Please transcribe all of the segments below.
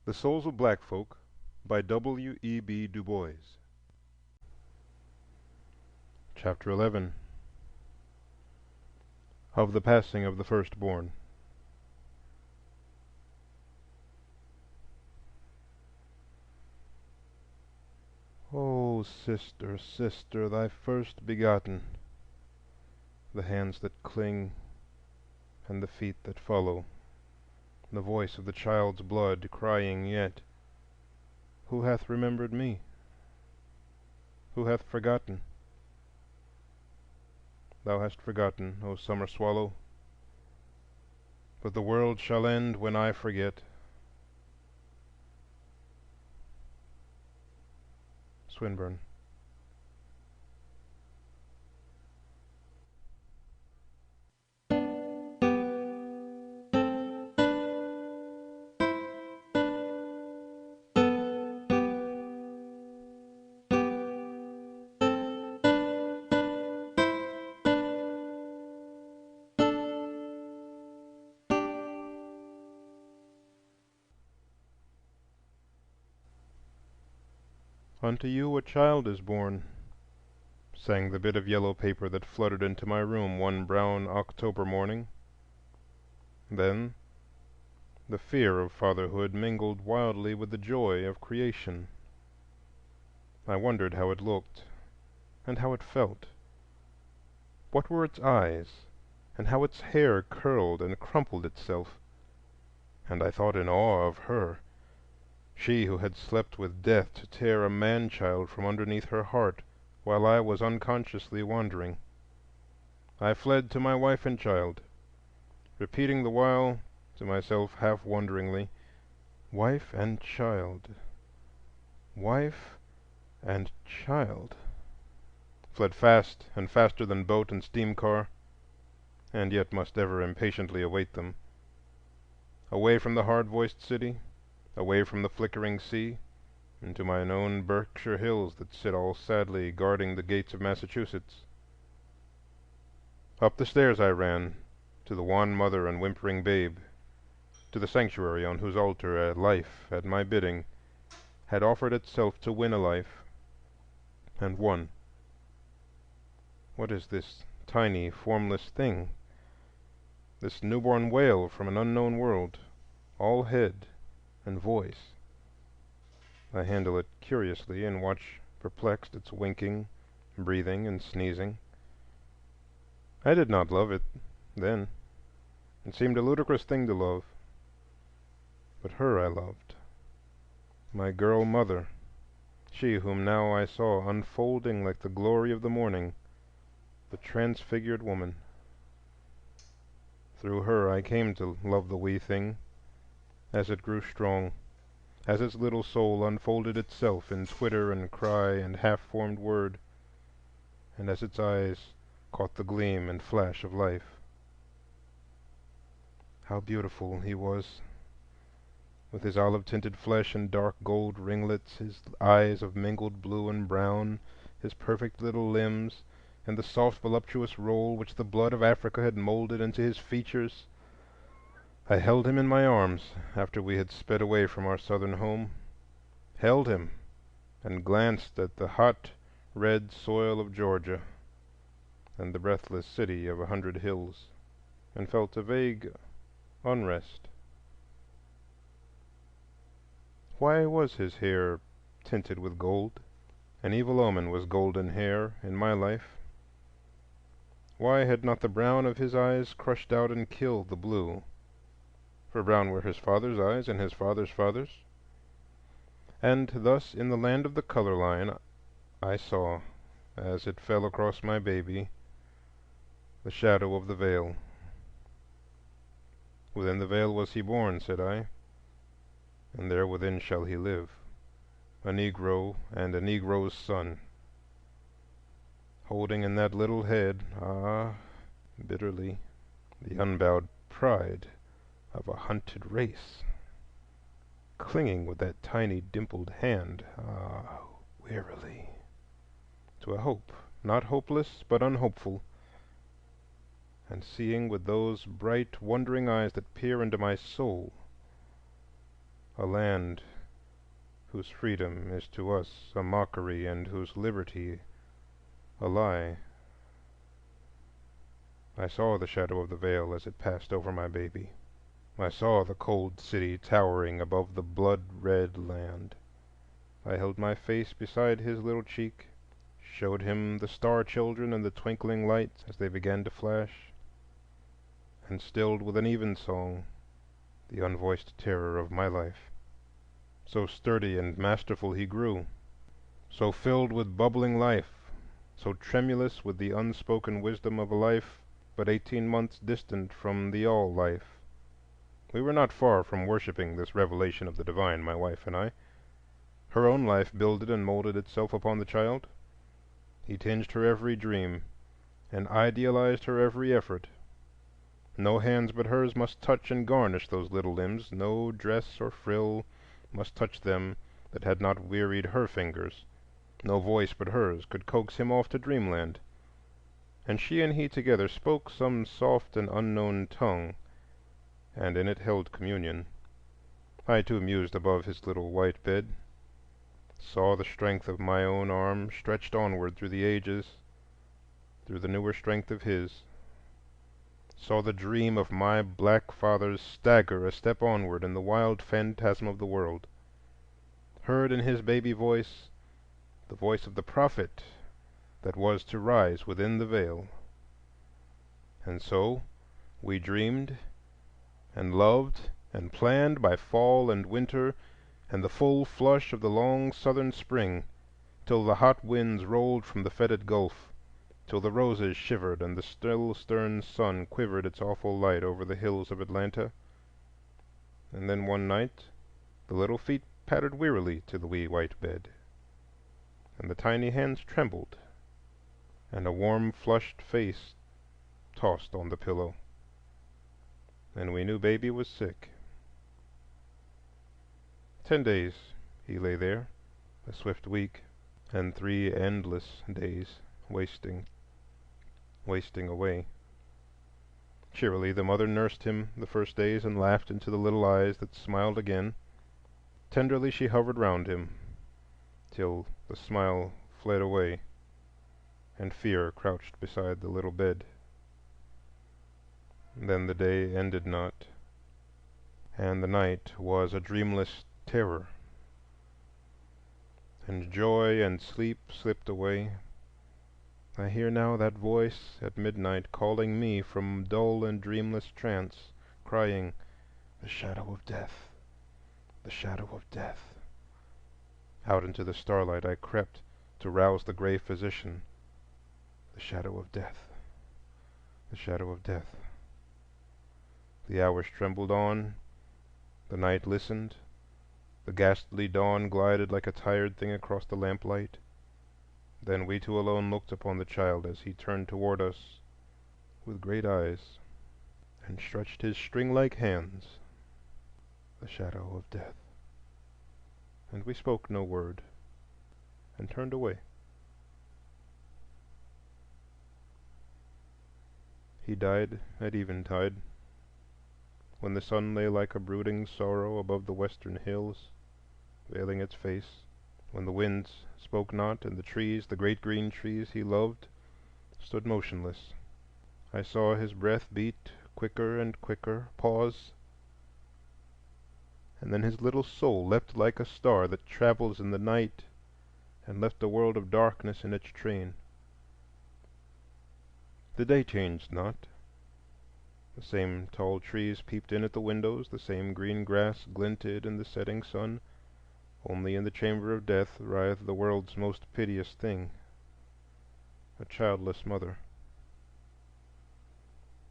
The Souls of Black Folk by W.E.B. Du Bois. Chapter 11. Of the Passing of the Firstborn. O sister, sister, thy first begotten, the hands that cling and the feet that follow, the voice of the child's blood crying yet, who hath remembered me? Who hath forgotten? Thou hast forgotten, O summer swallow, but the world shall end when I forget. Swinburne. Unto you a child is born, sang the bit of yellow paper that fluttered into my room one brown October morning. Then the fear of fatherhood mingled wildly with the joy of creation. I wondered how it looked, and how it felt. What were its eyes, and how its hair curled and crumpled itself? And I thought in awe of her, she who had slept with death to tear a man-child from underneath her heart while I was unconsciously wandering. I fled to my wife and child, repeating the while to myself half wonderingly, "Wife and child, wife and child," fled fast and faster than boat and steam car, and yet must ever impatiently await them. Away from the hard-voiced city, away from the flickering sea, into mine own Berkshire hills that sit all sadly guarding the gates of Massachusetts. Up the stairs I ran, to the wan mother and whimpering babe, to the sanctuary on whose altar a life at my bidding had offered itself to win a life, and won. What is this tiny, formless thing, this newborn wail from an unknown world, all head and voice? I handle it curiously and watch perplexed its winking, breathing, and sneezing. I did not love it then. It seemed a ludicrous thing to love. But her I loved, my girl mother, she whom now I saw unfolding like the glory of the morning, the transfigured woman. Through her I came to love the wee thing, as it grew strong, as its little soul unfolded itself in twitter and cry and half-formed word, and as its eyes caught the gleam and flash of life. How beautiful he was, with his olive-tinted flesh and dark gold ringlets, his eyes of mingled blue and brown, his perfect little limbs, and the soft voluptuous roll which the blood of Africa had molded into his features. I held him in my arms after we had sped away from our southern home, held him and glanced at the hot red soil of Georgia and the breathless city of 100 hills, and felt a vague unrest. Why was his hair tinted with gold? An evil omen was golden hair in my life. Why had not the brown of his eyes crushed out and killed the blue? For brown were his father's eyes and his father's father's. And thus in the land of the color line I saw, as it fell across my baby, the shadow of the veil. Within the veil was he born, said I, and there within shall he live, a Negro and a Negro's son, holding in that little head, bitterly, the unbowed pride of a hunted race, clinging with that tiny dimpled hand, wearily, to a hope, not hopeless but unhopeful, and seeing with those bright wondering eyes that peer into my soul a land whose freedom is to us a mockery and whose liberty a lie. I saw the shadow of the veil as it passed over my baby. I saw the cold city towering above the blood-red land. I held my face beside his little cheek, showed him the star children and the twinkling lights as they began to flash, and stilled with an even song the unvoiced terror of my life. So sturdy and masterful he grew, so filled with bubbling life, so tremulous with the unspoken wisdom of a life but 18 months distant from the all-life. We were not far from worshiping this revelation of the divine, my wife and I. Her own life builded and molded itself upon the child. He tinged her every dream and idealized her every effort. No hands but hers must touch and garnish those little limbs, no dress or frill must touch them that had not wearied her fingers, no voice but hers could coax him off to dreamland. And she and he together spoke some soft and unknown tongue, and in it held communion. I too mused above his little white bed, saw the strength of my own arm stretched onward through the ages, through the newer strength of his, saw the dream of my black fathers stagger a step onward in the wild phantasm of the world, heard in his baby voice the voice of the prophet that was to rise within the veil. And so we dreamed and loved and planned by fall and winter and the full flush of the long southern spring, till the hot winds rolled from the fetid Gulf, till the roses shivered and the still stern sun quivered its awful light over the hills of Atlanta. And then one night the little feet pattered wearily to the wee white bed, and the tiny hands trembled, and a warm flushed face tossed on the pillow, and we knew baby was sick. 10 days he lay there, a swift week, and 3 endless days, wasting away. Cheerily the mother nursed him the first days and laughed into the little eyes that smiled again. Tenderly she hovered round him, till the smile fled away, and fear crouched beside the little bed. Then the day ended not, and the night was a dreamless terror, and joy and sleep slipped away. I hear now that voice at midnight calling me from dull and dreamless trance, crying, "The shadow of death, the shadow of death." Out into the starlight I crept to rouse the gray physician. The shadow of death, the shadow of death. The hours trembled on, the night listened, the ghastly dawn glided like a tired thing across the lamplight. Then we two alone looked upon the child as he turned toward us with great eyes and stretched his string-like hands. The shadow of death. And we spoke no word, and turned away. He died at eventide, when the sun lay like a brooding sorrow above the western hills, veiling its face, when the winds spoke not, and the trees, the great green trees he loved, stood motionless. I saw his breath beat quicker and quicker, pause, and then his little soul leapt like a star that travels in the night and left a world of darkness in its train. The day changed not. The same tall trees peeped in at the windows, the same green grass glinted in the setting sun. Only in the chamber of death writhed the world's most piteous thing, a childless mother.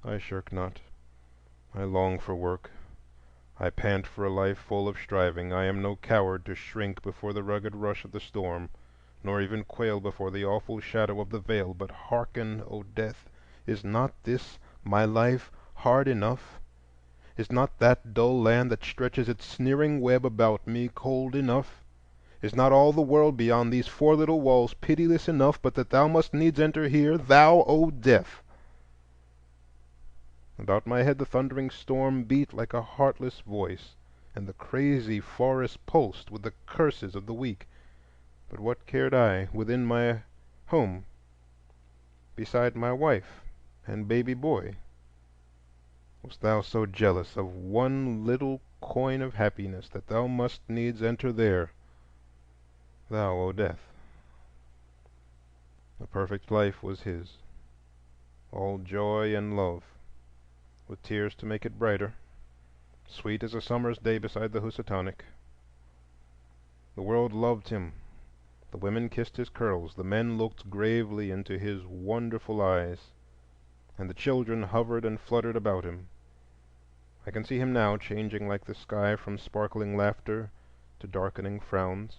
I shirk not. I long for work. I pant for a life full of striving. I am no coward to shrink before the rugged rush of the storm, nor even quail before the awful shadow of the veil. But hearken, O death, is not this my life hard enough? Is not that dull land that stretches its sneering web about me cold enough? Is not all the world beyond these 4 little walls pitiless enough, but that thou must needs enter here, thou, O death? About my head the thundering storm beat like a heartless voice, and the crazy forest pulsed with the curses of the weak. But what cared I within my home beside my wife and baby boy? Wast thou so jealous of one little coin of happiness that thou must needs enter there, thou, O Death? A perfect life was his, all joy and love, with tears to make it brighter, sweet as a summer's day beside the Housatonic. The world loved him, the women kissed his curls, the men looked gravely into his wonderful eyes, and the children hovered and fluttered about him. I can see him now changing like the sky from sparkling laughter to darkening frowns,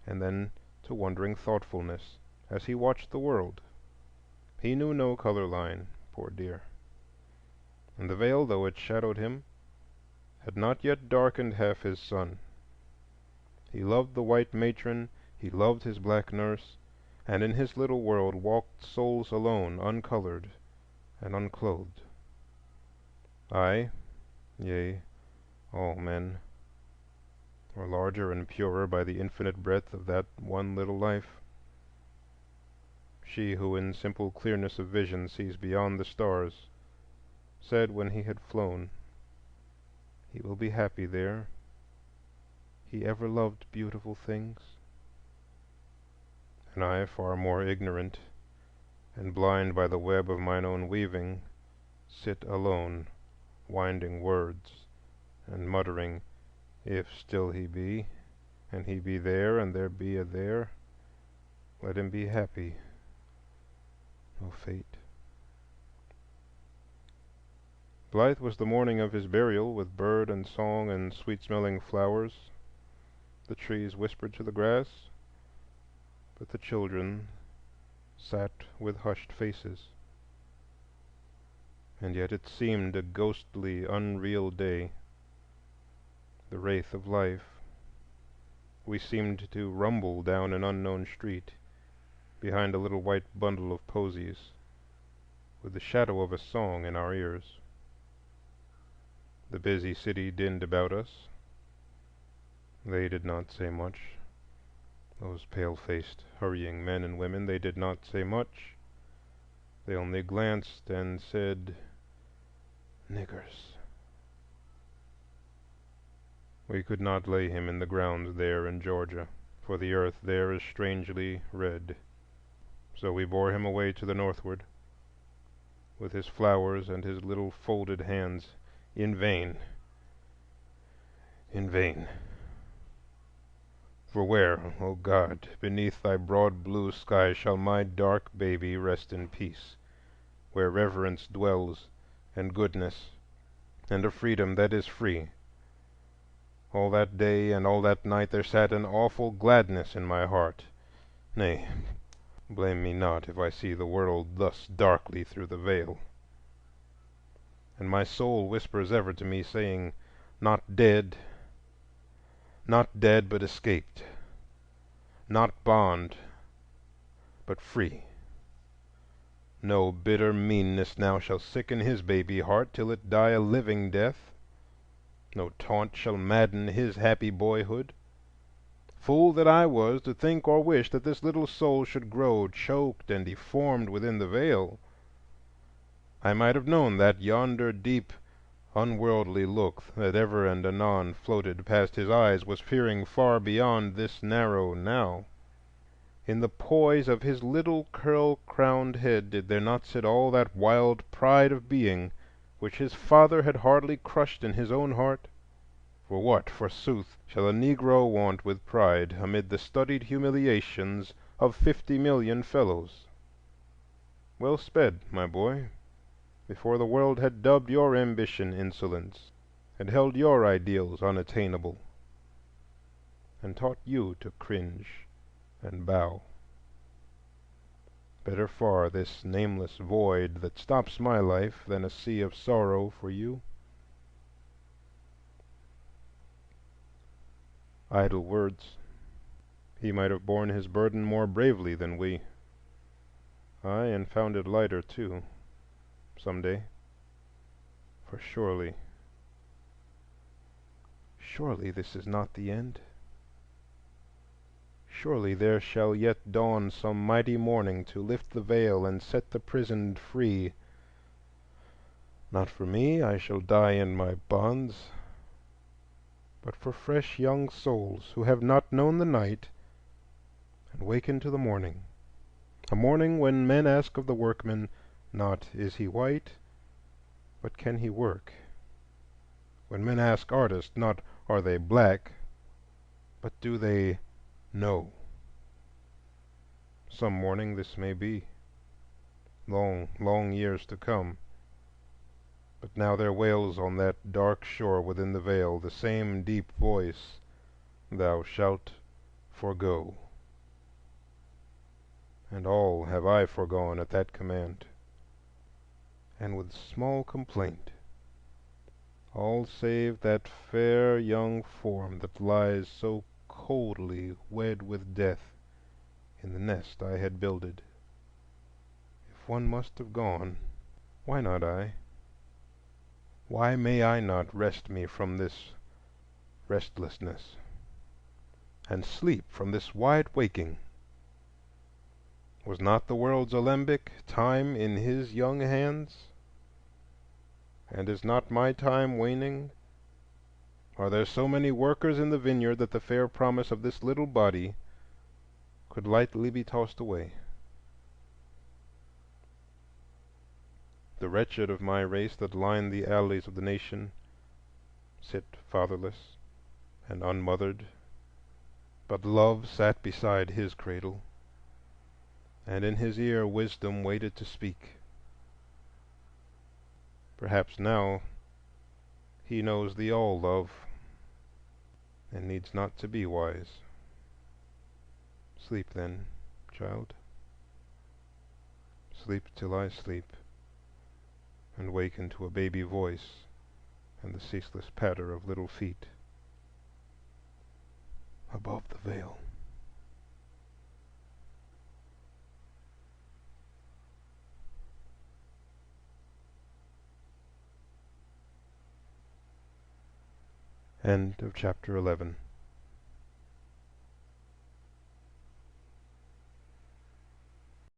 and then to wondering thoughtfulness, as he watched the world. He knew no color line, poor dear, and the veil, though it shadowed him, had not yet darkened half his sun. He loved the white matron, he loved his black nurse, and in his little world walked souls alone, uncolored and unclothed. I, yea, all men, were larger and purer by the infinite breadth of that one little life. She who in simple clearness of vision sees beyond the stars said when he had flown, "He will be happy there. He ever loved beautiful things." And I, far more ignorant and blind by the web of mine own weaving, sit alone, winding words and muttering, "If still he be, and he be there, and there be a there, let him be happy, O fate." Blithe was the morning of his burial, with bird and song and sweet-smelling flowers. The trees whispered to the grass, but the children sat with hushed faces. And yet it seemed a ghostly, unreal day, the wraith of life. We seemed to rumble down an unknown street, behind a little white bundle of posies, with the shadow of a song in our ears. The busy city dinned about us. They did not say much. Those pale-faced, hurrying men and women, they did not say much. They only glanced and said, "Niggers." We could not lay him in the ground there in Georgia, for the earth there is strangely red. So we bore him away to the northward, with his flowers and his little folded hands. In vain, in vain. For where, O God, beneath thy broad blue sky shall my dark baby rest in peace, where reverence dwells, and goodness, and a freedom that is free? All that day and all that night there sat an awful gladness in my heart. Nay, blame me not if I see the world thus darkly through the veil. And my soul whispers ever to me, saying, "Not dead, not dead, but escaped; not bond, but free. No bitter meanness now shall sicken his baby heart till it die a living death. No taunt shall madden his happy boyhood. Fool that I was to think or wish that this little soul should grow choked and deformed within the veil. I might have known that yonder deep, unworldly look that ever and anon floated past his eyes was peering far beyond this narrow now. In the poise of his little curl-crowned head did there not sit all that wild pride of being which his father had hardly crushed in his own heart? For what, forsooth, shall a Negro want with pride amid the studied humiliations of 50,000,000 fellows? Well sped, my boy, before the world had dubbed your ambition insolence, had held your ideals unattainable, and taught you to cringe and bow. Better far this nameless void that stops my life than a sea of sorrow for you. Idle words. He might have borne his burden more bravely than we. Aye, and found it lighter too, some day. For surely, Surely this is not the end. Surely there shall yet dawn some mighty morning to lift the veil and set the prisoned free. Not for me, I shall die in my bonds, but for fresh young souls who have not known the night and waken to the morning, a morning when men ask of the workman, not "Is he white?" but "Can he work?" When men ask artists, not "Are they black?" but "Do they know?" Some morning this may be, long, long years to come. But now there wails on that dark shore within the veil the same deep voice, "Thou shalt forego." And all have I foregone at that command, and with small complaint, all save that fair young form that lies so coldly wed with death in the nest I had builded. If one must have gone, why not I? Why may I not rest me from this restlessness, and sleep from this wide waking? Was not the world's alembic, time, in His young hands? And is not my time waning? Are there so many workers in the vineyard that the fair promise of this little body could lightly be tossed away? The wretched of my race that line the alleys of the nation sit fatherless and unmothered, but Love sat beside his cradle, and in his ear Wisdom waited to speak. Perhaps now he knows the All Love, and needs not to be wise. Sleep then, child. Sleep till I sleep, and waken to a baby voice and the ceaseless patter of little feet above the veil. End of chapter 11.